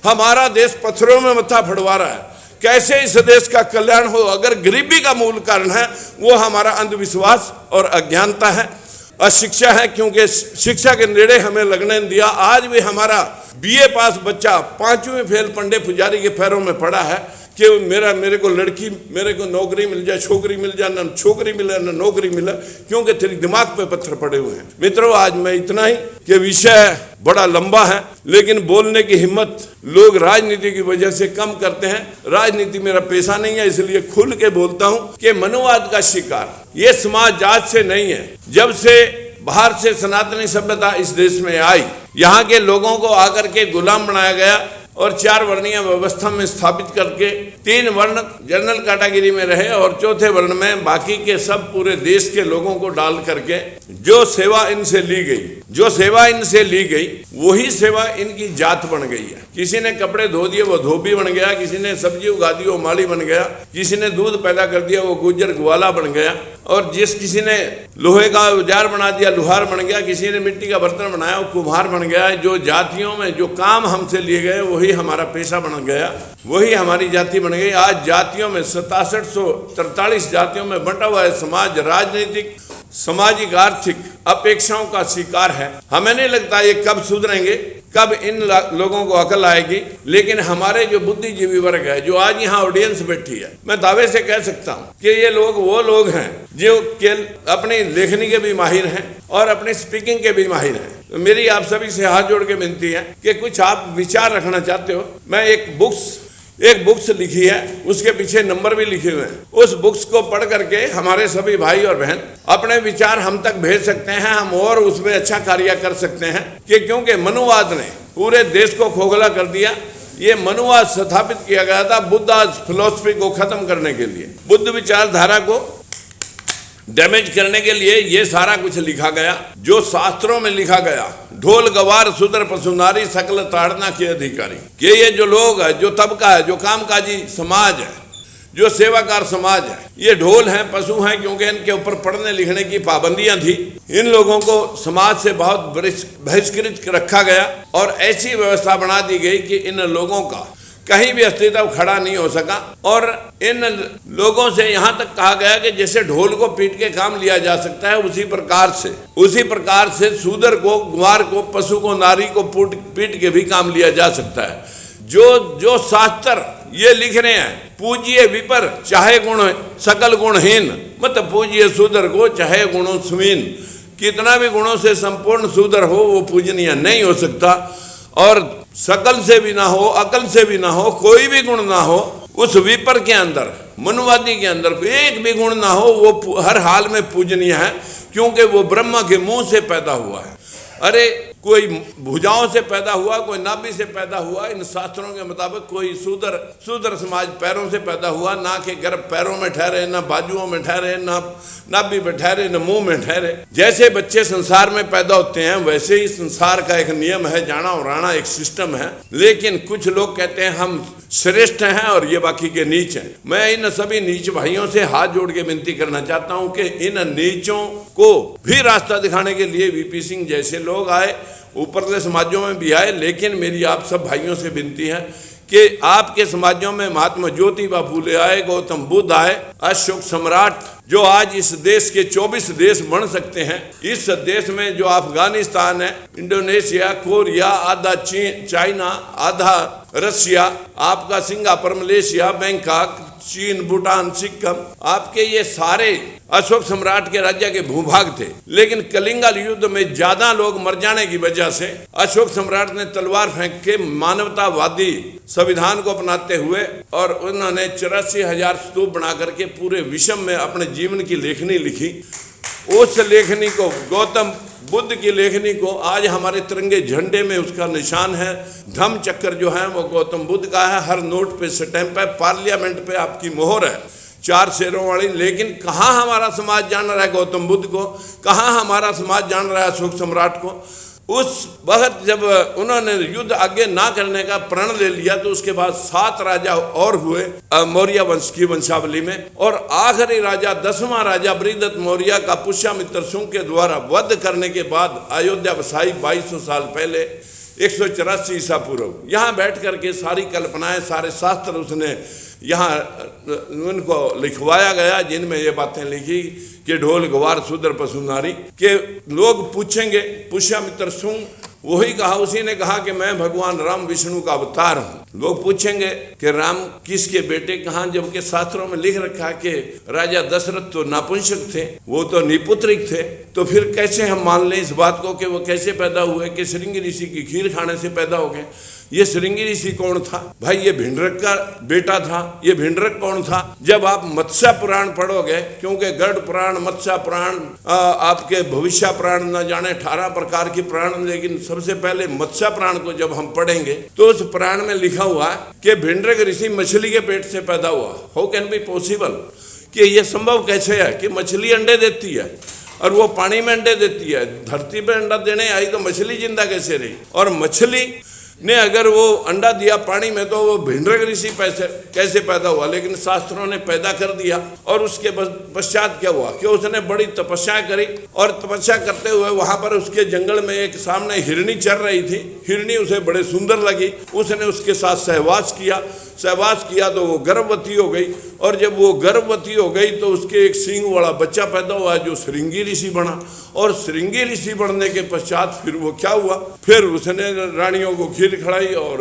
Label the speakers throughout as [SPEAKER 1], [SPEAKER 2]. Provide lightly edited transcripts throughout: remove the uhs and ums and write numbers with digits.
[SPEAKER 1] हमारा देश पत्थरों में मत्था फड़वा रहा है। कैसे इस देश का कल्याण हो अगर गरीबी का मूल कारण है वो हमारा अंधविश्वास और अज्ञानता है, अशिक्षा है। क्योंकि शिक्षा के नेड़े हमें लगने दिया। आज भी हमारा बीए पास बच्चा 5वीं फेल पंडे पुजारी के पैरों में पड़ा है कि मेरे को लड़की, मेरे को नौकरी मिल जाए, छोकरी मिल जाए, ना छोकरी मिले ना नौकरी मिले, क्योंकि तेरी दिमाग पे पत्थर पड़े हुए हैं। मित्रों, आज मैं इतना ही कि विषय बड़ा लंबा है, लेकिन बोलने की हिम्मत लोग राजनीति की वजह से कम करते हैं। राजनीति मेरा पेशा नहीं है, इसलिए खुल के बोलता हूं कि मनुवाद का शिकार ये समाज आज से नहीं है। जब से बाहर से सनातनी सभ्यता इस देश में आई, यहाँ के लोगों को आकर के गुलाम बनाया गया और 4 वर्णीय व्यवस्था में स्थापित करके 3 वर्ण जनरल कैटेगरी में रहे और 4थे वर्ण में बाकी के सब पूरे देश के लोगों को डाल करके जो सेवा इनसे ली गई वही सेवा इनकी जात बन गई है। किसी ने कपड़े धो दिए वो धोबी बन गया, किसी ने सब्जी उगा दी वो माली बन गया, किसी ने दूध पैदा कर दिया वो गुज्जर ग्वाला बन गया, और किसी ने लोहे का औजार बना दिया लुहार बन गया, किसी ने मिट्टी का बर्तन बनाया वो कुम्हार बन गया। जो जातियों में जो काम हमसे लिए गए वही हमारा पेशा बन गया, वही हमारी जाति बन गई। आज जातियों में 6743 जातियों में बंटा हुआ है समाज। राजनीतिक, सामाजिक, आर्थिक अपेक्षाओं का शिकार है। हमें नहीं लगता ये कब सुधरेंगे, कब इन लोगों को अकल आएगी। लेकिन हमारे जो बुद्धिजीवी वर्ग है, जो आज यहाँ ऑडियंस बैठी है, मैं दावे से कह सकता हूँ कि ये लोग वो लोग हैं जो अपनी लेखनी के भी माहिर हैं और अपनी स्पीकिंग के भी माहिर हैं। तो मेरी आप सभी से हाथ जोड़ के विनती है कि कुछ आप विचार रखना चाहते हो, मैं एक बुक्स लिखी है, उसके पीछे नंबर भी लिखे हुए हैं। उस बुक्स को पढ़ करके हमारे सभी भाई और बहन अपने विचार हम तक भेज सकते हैं, हम और उसमें अच्छा कार्य कर सकते हैं। कि क्योंकि मनुवाद ने पूरे देश को खोखला कर दिया। ये मनुवाद स्थापित किया गया था बुद्ध फिलॉसफी को खत्म करने के लिए, बुद्ध विचारधारा को डैमेज करने के लिए ये सारा कुछ लिखा गया। जो शास्त्रों में लिखा गया, ढोल गवार शूद्र पशुनारी सकल ताड़ना के अधिकारी, कि ये जो लोग है, जो तबका है, जो कामकाजी समाज है, जो सेवाकार समाज है, ये ढोल हैं, पशु हैं, क्योंकि इनके ऊपर पढ़ने लिखने की पाबंदियां थी। इन लोगों को समाज से बहुत बहिष्कृत रखा गया और ऐसी व्यवस्था बना दी गई कि इन लोगों का कहीं भी अस्तित्व खड़ा नहीं हो सका। और इन लोगों से यहाँ तक कहा गया कि जैसे ढोल को पीट के काम लिया जा सकता है, उसी प्रकार से शूद्र को, ग्वार को, पशु को, नारी को पीट के भी काम लिया जा सकता है। जो शास्त्र ये लिख रहे हैं, पूजिए विपर चाहे गुण सकल गुणहीन, मत पूजिए शूद्र को चाहे गुणों सुमीन। कितना भी गुणों से संपूर्ण शूद्र हो वो पूजनीय नहीं हो सकता, और सकल से भी ना हो, अकल से भी ना हो, कोई भी गुण ना हो उस विपर के अंदर, मनुवादी के अंदर एक भी गुण ना हो, वो हर हाल में पूजनीय है, क्योंकि वो ब्रह्मा के मुंह से पैदा हुआ है। अरे कोई भुजाओं से पैदा हुआ, कोई नाभि से पैदा हुआ, इन शास्त्रों के मुताबिक कोई शूद्र समाज पैरों से पैदा हुआ, ना के गर्भ पैरों में ठहरे, ना बाजुओं में ठहरे, ना नाभि में ठहरे, ना मुंह में ठहरे। जैसे बच्चे संसार में पैदा होते हैं वैसे ही संसार का एक नियम है, जाना और आना एक सिस्टम है। लेकिन कुछ लोग कहते हैं हम श्रेष्ठ हैं और ये बाकी के नीच हैं। मैं इन सभी नीच भाइयों से हाथ जोड़ के विनती करना चाहता हूं कि इन नीचों को भी रास्ता दिखाने के लिए वीपी सिंह जैसे लोग आए, ऊपरले समाजों में भी आए। लेकिन मेरी आप सब भाइयों से विनती है कि आपके समाजों में महात्मा ज्योतिबा फूले आए, गौतम बुद्ध आए, अशोक सम्राट, जो आज इस देश के 24 देश बन सकते हैं। इस देश में जो अफगानिस्तान है, इंडोनेशिया, कोरिया, आधा चाइना, आधा रशिया, आपका सिंगापुर, मलेशिया, बैंकॉक, चीन, भूटान, सिक्किम, आपके ये सारे अशोक सम्राट के राज्य के भूभाग थे। लेकिन कलिंगा युद्ध में ज्यादा लोग मर जाने की वजह से अशोक सम्राट ने तलवार फेंक के मानवतावादी संविधान को अपनाते हुए, और उन्होंने 84,000 स्तूप बना करके पूरे विश्व में अपने जीवन की लेखनी लिखी। उस लेखनी को, गौतम बुद्ध की लेखनी को आज हमारे तिरंगे झंडे में उसका निशान है। धम्म चक्र जो है वो गौतम बुद्ध का है, हर नोट पे स्टैंप है, पार्लियामेंट पे आपकी मोहर है 4 शेरों वाली। लेकिन कहाँ हमारा समाज जान रहा है गौतम बुद्ध को, कहाँ हमारा समाज जान रहा है अशोक सम्राट को। उस वक्त जब उन्होंने युद्ध आगे ना करने का प्रण ले लिया तो उसके बाद 7 राजा और हुए मौर्य वंश की वंशावली में, और आखिरी राजा 10वां राजा बृहदत्त मौर्य का पुष्यमित्र शुंग के द्वारा वध करने के बाद अयोध्या बसाई 2200 साल पहले। 184 ईसा पूर्व। यहाँ बैठ करके सारी कल्पनाएं, सारे शास्त्र उसने यहाँ उनको लिखवाया गया, जिनमें ये बातें लिखी कि ढोल गवार शूद्र पशु नारी के लोग पूछेंगे, पुष्यमित्र सुंग, वही कहा, उसी ने कहा कि मैं भगवान राम विष्णु का अवतार हूँ। लोग पूछेंगे कि राम किसके बेटे कहाँ, जबकि शास्त्रों में लिख रखा है कि राजा दशरथ तो नापुंसक थे, वो तो निपुत्रिक थे। तो फिर कैसे हम मान लें इस बात को कि वो कैसे पैदा हुए, कि श्रृंगी ऋषि की खीर खाने से पैदा हो गए। ये श्रृंगी ऋषि कौन था भाई? ये भिंडरक का बेटा था। ये भिंडरक कौन था? जब आप मत्स्य पुराण पढ़ोगे, क्योंकि गरुड़ पुराण, मत्स्य पुराण, आपके भविष्य पुराण, न जाने 18 प्रकार की पुराण, लेकिन सबसे पहले मत्स्य पुराण को जब हम पढ़ेंगे तो उस पुराण में लिखा हुआ है कि भिंडरक ऋषि मछली के पेट से पैदा हुआ। How can be possible? कि ये संभव कैसे है कि मछली अंडे देती है और वो पानी में अंडे देती है? धरती पे अंडा देने आई तो मछली जिंदा कैसे रही? और मछली ने अगर वो अंडा दिया पानी में तो वो भिंडरक ऋषि कैसे पैदा हुआ? लेकिन शास्त्रों ने पैदा कर दिया। और उसके पश्चात क्या हुआ कि उसने बड़ी तपस्या करी, और तपस्या करते हुए वहां पर उसके जंगल में एक सामने हिरनी चर रही थी। हिरनी उसे बड़े सुंदर लगी, उसने उसके साथ सहवास किया तो वो गर्भवती हो गई। और जब वो गर्भवती हो गई तो उसके एक सींग वाला बच्चा पैदा हुआ जो श्रृंगी ऋषि बना। और श्रृंगी ऋषि बनने के पश्चात फिर वो क्या हुआ? फिर उसने रानियों को खीर खिलाई और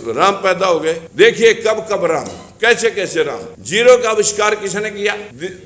[SPEAKER 1] राम पैदा हो गए। देखिए कब कब राम, कैसे कैसे राम। जीरो का आविष्कार किसने किया?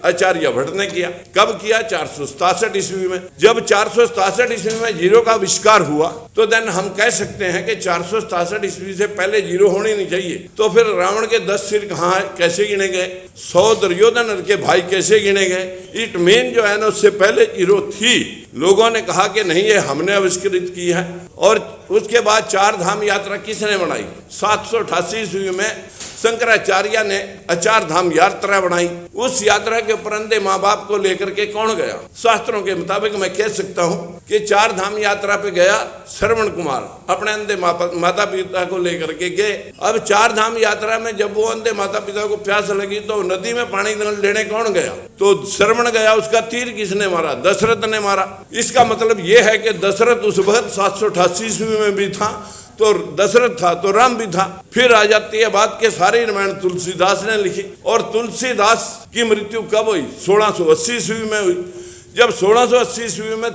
[SPEAKER 1] आचार्य भट्ट ने किया। कब किया? 467 ईस्वी में। जब 467 ईस्वी में जीरो का आविष्कार हुआ तो देन हम कह सकते हैं कि 467 ईस्वी से पहले जीरो होनी नहीं चाहिए। तो फिर रावण के 10 सिर कहाँ है, कैसे गिने गए? 100 दुर्योधन के भाई कैसे गिने गए? इट मीन जो है ना, उससे पहले जीरो थी। लोगों ने कहा कि नहीं, ये हमने आविष्कृत की है। और उसके बाद 4 धाम यात्रा किसने बनाई? 788 ईस्वी में शंकराचार्य ने 4 धाम यात्रा बनाई। उस यात्रा के ऊपर अंधे माँ बाप को लेकर के कौन गया? शास्त्रों के मुताबिक मैं कह सकता हूँ कि 4 धाम यात्रा पे गया श्रवण कुमार, अपने अंधे माता पिता को लेकर के गए। अब 4 धाम यात्रा में जब वो अंधे माता पिता को प्यास लगी तो नदी में पानी लेने कौन गया? तो श्रवण गया। उसका तीर किसने मारा? दशरथ ने मारा। इसका मतलब ये है कि दशरथ उस वक्त 788 ईस्वी में भी था, तो दशरथ था तो राम भी था। फिर आ जाती है बात के सारी रामायण तुलसीदास ने लिखी। और तुलसीदास की मृत्यु कब हुई? 1680 ईस्वी में हुई। जब 1680 ईस्वी में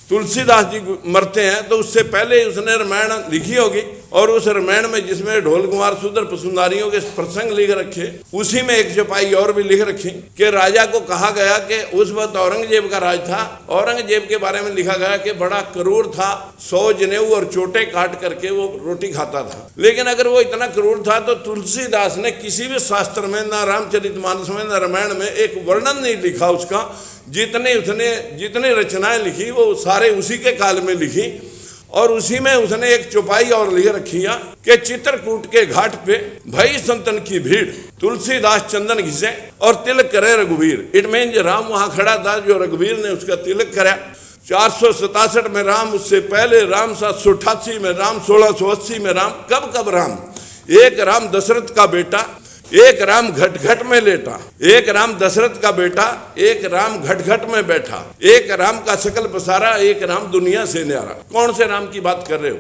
[SPEAKER 1] तुलसीदास जी मरते हैं तो उससे पहले उसने रामायण लिखी होगी। और उस रामायण में जिसमें ढोल कुमार शूद्र पशु नारियों के प्रसंग लिख रखे, उसी में एक चौपाई और भी लिख रखी कि राजा को कहा गया कि उस वक्त औरंगजेब का राज था। औरंगजेब के बारे में लिखा गया कि बड़ा क्रूर था, 100 जनेऊ और चोटे काट करके वो रोटी खाता था। लेकिन अगर वो इतना क्रूर था तो तुलसीदास ने किसी भी शास्त्र में, ना रामचरितमानस में, ना रामायण में एक वर्णन नहीं लिखा उसका। जितनी रचनाएं लिखी वो सारे उसी के काल में लिखी। और उसी में उसने एक चौपाई और लिख रखी है कि चित्रकूट के घाट पे भई संतन की भीड़, तुलसीदास चंदन घिसे और तिलक करे रघुवीर। इट मीन राम वहां खड़ा था, जो रघुवीर ने उसका तिलक करा। 467 में राम, उससे पहले राम 788 में राम, 1680 में राम। कब कब राम? एक राम दशरथ का बेटा, एक राम घट घट में लेटा। एक राम दशरथ का बेटा, एक राम घट घट में बैठा। एक राम का शकल पसारा, एक राम दुनिया से न्यारा। कौन से राम की बात कर रहे हो?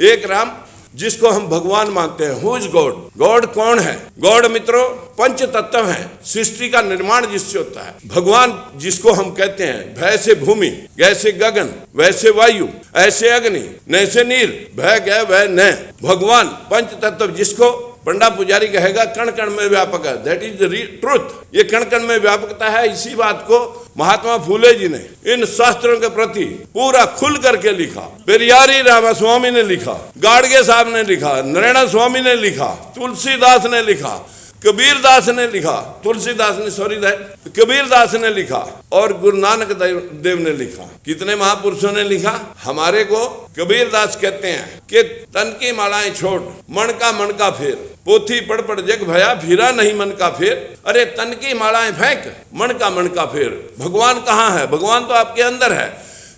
[SPEAKER 1] एक राम जिसको हम भगवान मानते हैं। Who is God? गॉड कौन है? गॉड मित्रों पंच तत्व है, सृष्टि का निर्माण जिससे होता है। भगवान जिसको हम कहते हैं, वैसे भूमि, जैसे गगन, वैसे वायु, ऐसे अग्नि, नैसे नीर, भय गय वह न। भगवान पंच तत्व जिसको पंडा पुजारी कहेगा कण कण में व्यापक है, दैट इज द ट्रुथ। ये कण कण में व्यापकता है। इसी बात को महात्मा फूले जी ने इन शास्त्रों के प्रति पूरा खुल करके लिखा। पेरियारी रामास्वामी ने लिखा, गाडगे साहब ने लिखा, नारायण स्वामी ने लिखा, तुलसीदास ने लिखा, कबीरदास ने लिखा, कबीरदास ने लिखा और गुरु नानक देव ने लिखा। कितने महापुरुषों ने लिखा? हमारे को कबीरदास कहते हैं कि तन की मालाएं छोड़, मन का फेर, पोथी पढ़ पढ़ जग भया, फिरा नहीं मन का फेर। अरे तन की मालाएं फेंक, मन का फेर। भगवान कहाँ है? भगवान तो आपके अंदर है।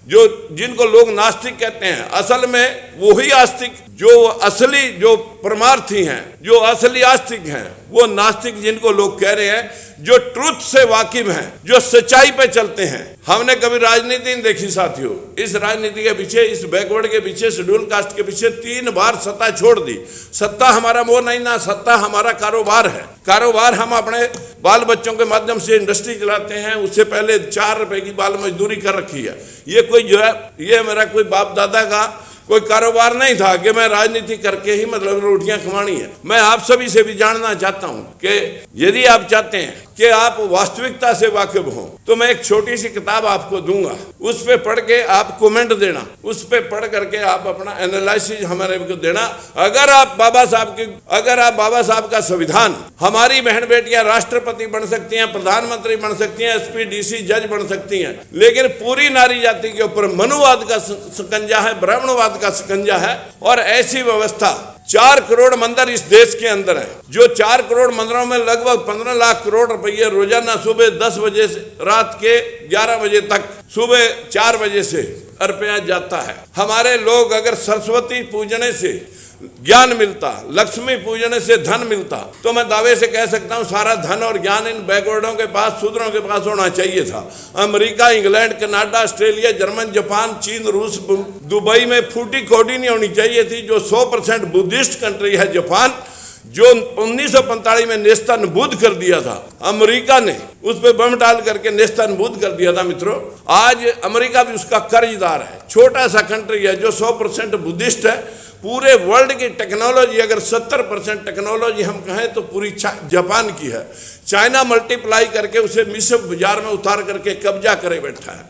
[SPEAKER 1] जिनको लोग नास्तिक कहते हैं, असल में वही आस्तिक, जो असली, जो परमार्थी हैं, जो असली आस्तिक हैं, वो नास्तिक जिनको लोग कह रहे हैं, जो ट्रुथ से वाकिफ हैं, जो सच्चाई पे चलते हैं, हमने कभी राजनीति नहीं देखी साथियों। इस राजनीति के पीछे, इस बैकवर्ड के पीछे, शेड्यूल कास्ट के पीछे 3 बार सत्ता छोड़ दी। सत्ता हमारा वो नहीं ना, सत्ता हमारा कारोबार है। कारोबार हम अपने बाल बच्चों के माध्यम से इंडस्ट्री चलाते हैं। उससे पहले 4 रुपए की बाल मजदूरी कर रखी है। ये कोई जो है, ये मेरा कोई बाप दादा का कोई कारोबार नहीं था कि मैं राजनीति करके ही मतलब रोटियां कमानी है। मैं आप सभी से भी जानना चाहता हूं कि यदि आप चाहते हैं कि आप वास्तविकता से वाकिफ हों तो मैं एक छोटी सी किताब आपको दूंगा, उस पे पढ़ के आप कमेंट देना, उस पे पढ़ करके आप अपना एनालिसिस हमारे को देना। अगर आप बाबा साहब का संविधान, हमारी बहन बेटियां राष्ट्रपति बन सकती हैं, प्रधानमंत्री बन सकती हैं, एसपी डीसी जज बन सकती हैं, लेकिन पूरी नारी जाति के ऊपर मनुवाद का शिकंजा है, ब्राह्मणवाद का शिकंजा है। और ऐसी व्यवस्था 4 करोड़ मंदिर इस देश के अंदर है, जो 4 करोड़ मंदिरों में लगभग 15 लाख करोड़ रुपये रोजाना सुबह 10 बजे से रात के 11 बजे तक, सुबह 4 बजे से अर्पया जाता है। हमारे लोग अगर सरस्वती पूजने से ज्ञान मिलता, लक्ष्मी पूजने से धन मिलता, तो मैं दावे से कह सकता हूं सारा धन और ज्ञान इन बैकवर्डों के पास, शूद्रों के पास होना चाहिए था। America, England, Canada, Australia, German, Japan, चीन, रूस, दुबई में फूटी कौड़ी नहीं होनी चाहिए थी। जो 100% बुद्धिस्ट कंट्री है जापान, जो 1945 में नेस्तनाबूद कर दिया था, अमेरिका ने उस पर बम डाल करके नेस्तनाबूद कर दिया था। मित्रों, आज अमेरिका भी उसका कर्जदार है। छोटा सा कंट्री है जो 100% बुद्धिस्ट है। पूरे वर्ल्ड की टेक्नोलॉजी अगर 70% टेक्नोलॉजी हम कहें तो पूरी जापान की है। चाइना मल्टीप्लाई करके उसे विश्व बाजार में उतार करके कब्जा करे बैठा है।